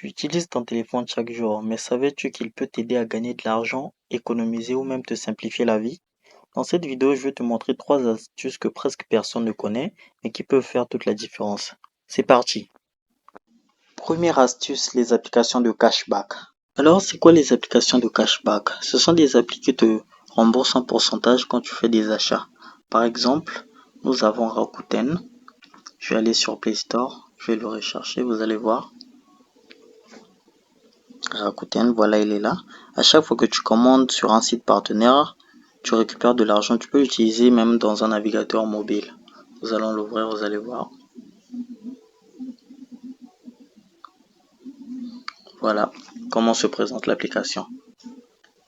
Tu utilises ton téléphone chaque jour, mais savais-tu qu'il peut t'aider à gagner de l'argent, économiser ou même te simplifier la vie? Dans cette vidéo, je vais te montrer trois astuces que presque personne ne connaît, mais qui peuvent faire toute la différence. C'est parti. Première astuce, les applications de cashback. Alors, c'est quoi les applications de cashback? Ce sont des applis qui te remboursent un pourcentage quand tu fais des achats. Par exemple, nous avons Rakuten. Je vais aller sur Play Store, je vais le rechercher, vous allez voir. Rakuten, voilà, il est là. À chaque fois que tu commandes sur un site partenaire, tu récupères de l'argent. Tu peux l'utiliser même dans un navigateur mobile. Nous allons l'ouvrir, vous allez voir. Voilà comment se présente l'application.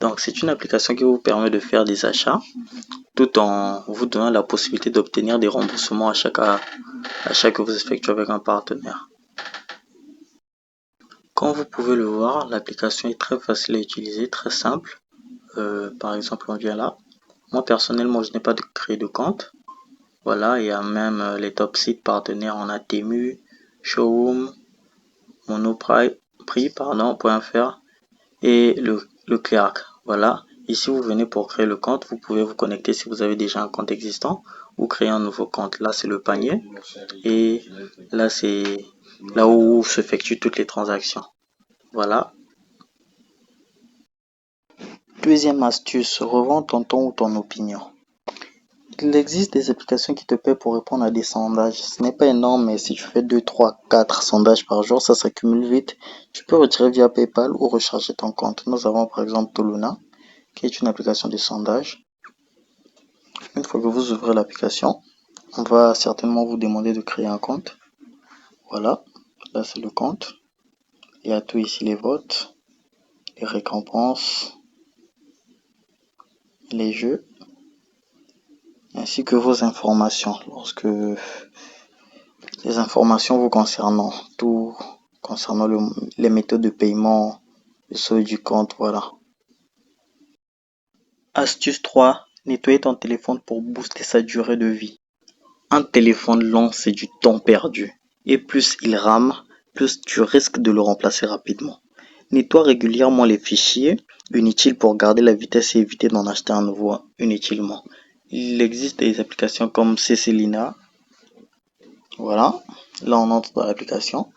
Donc, c'est une application qui vous permet de faire des achats tout en vous donnant la possibilité d'obtenir des remboursements à chaque achat que vous effectuez avec un partenaire. Comme vous pouvez le voir, l'application est très facile à utiliser, très simple. Par exemple, on vient là. Moi, personnellement, je n'ai pas de créé de compte. Voilà, il y a même les top sites partenaires. On a Temu, Showroom, Monoprix, .fr et le Clerc. Voilà, ici vous venez pour créer le compte. Vous pouvez vous connecter si vous avez déjà un compte existant ou créer un nouveau compte. Là, c'est le panier et là, c'est là où s'effectuent toutes les transactions. Voilà. Deuxième astuce, revends ton ton ou ton opinion. Il existe des applications qui te paient pour répondre à des sondages. Ce n'est pas énorme, mais si tu fais 2, 3, 4 sondages par jour, ça s'accumule vite. Tu peux retirer via PayPal ou recharger ton compte. Nous avons par exemple Toluna, qui est une application de sondage. Une fois que vous ouvrez l'application, on va certainement vous demander de créer un compte. Voilà, là c'est le compte. Il y a tout ici, les votes, les récompenses, les jeux, ainsi que vos informations. Lorsque les informations vous concernant, tout concernant les méthodes de paiement, le solde du compte, voilà. Astuce 3, nettoyer ton téléphone pour booster sa durée de vie. Un téléphone lent, c'est du temps perdu. Et plus il rame, plus tu risques de le remplacer rapidement. Nettoie régulièrement les fichiers inutiles pour garder la vitesse et éviter d'en acheter un nouveau inutilement. Il existe des applications comme Cecilina. Voilà, là on entre dans l'application.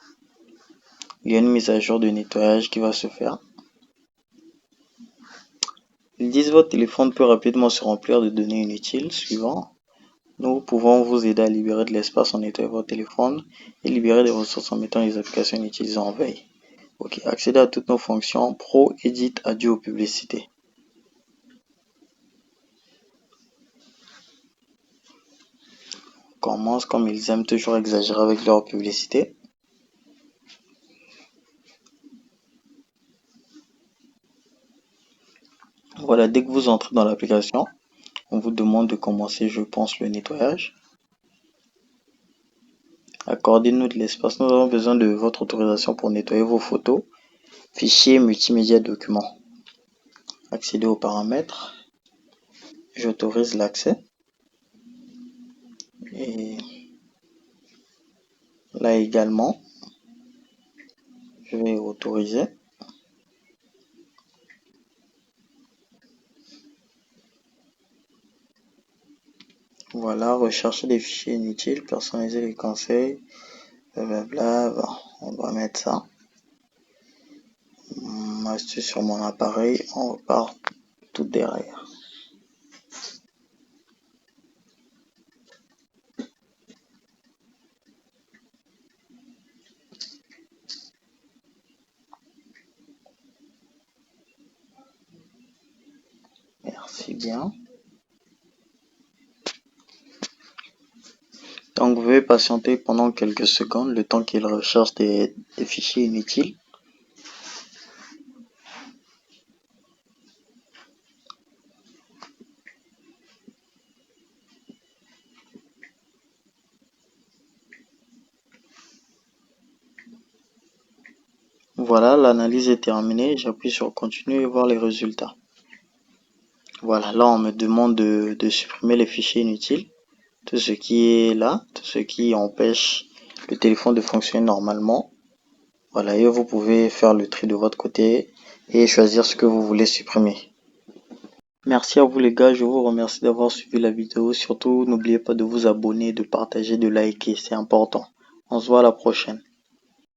Il y a une mise à jour de nettoyage qui va se faire. Ils disent votre téléphone peut rapidement se remplir de données inutiles. Suivant, nous pouvons vous aider à libérer de l'espace en nettoyant votre téléphone et libérer des ressources en mettant les applications inutilisées en veille. Ok, accéder à toutes nos fonctions pro, edit, adieu aux publicités. On commence comme ils aiment toujours exagérer avec leurs publicités. Voilà, dès que vous entrez dans l'application, on vous demande de commencer, je pense, le nettoyage. Accordez-nous de l'espace. Nous avons besoin de votre autorisation pour nettoyer vos photos, fichiers, multimédia, documents. Accéder aux paramètres. J'autorise l'accès. Et là également, je vais autoriser. Voilà, rechercher des fichiers inutiles, personnaliser les conseils, blablabla. Bon, on va mettre ça. Astuce sur mon appareil, on repart tout derrière. Merci bien. Donc, veuillez patienter pendant quelques secondes, le temps qu'il recherche des fichiers inutiles. Voilà, l'analyse est terminée. J'appuie sur continuer et voir les résultats. Voilà, là on me demande de supprimer les fichiers inutiles. Tout ce qui est là, tout ce qui empêche le téléphone de fonctionner normalement. Voilà, et vous pouvez faire le tri de votre côté et choisir ce que vous voulez supprimer. Merci à vous les gars, je vous remercie d'avoir suivi la vidéo. Surtout, n'oubliez pas de vous abonner, de partager, de liker, c'est important. On se voit à la prochaine.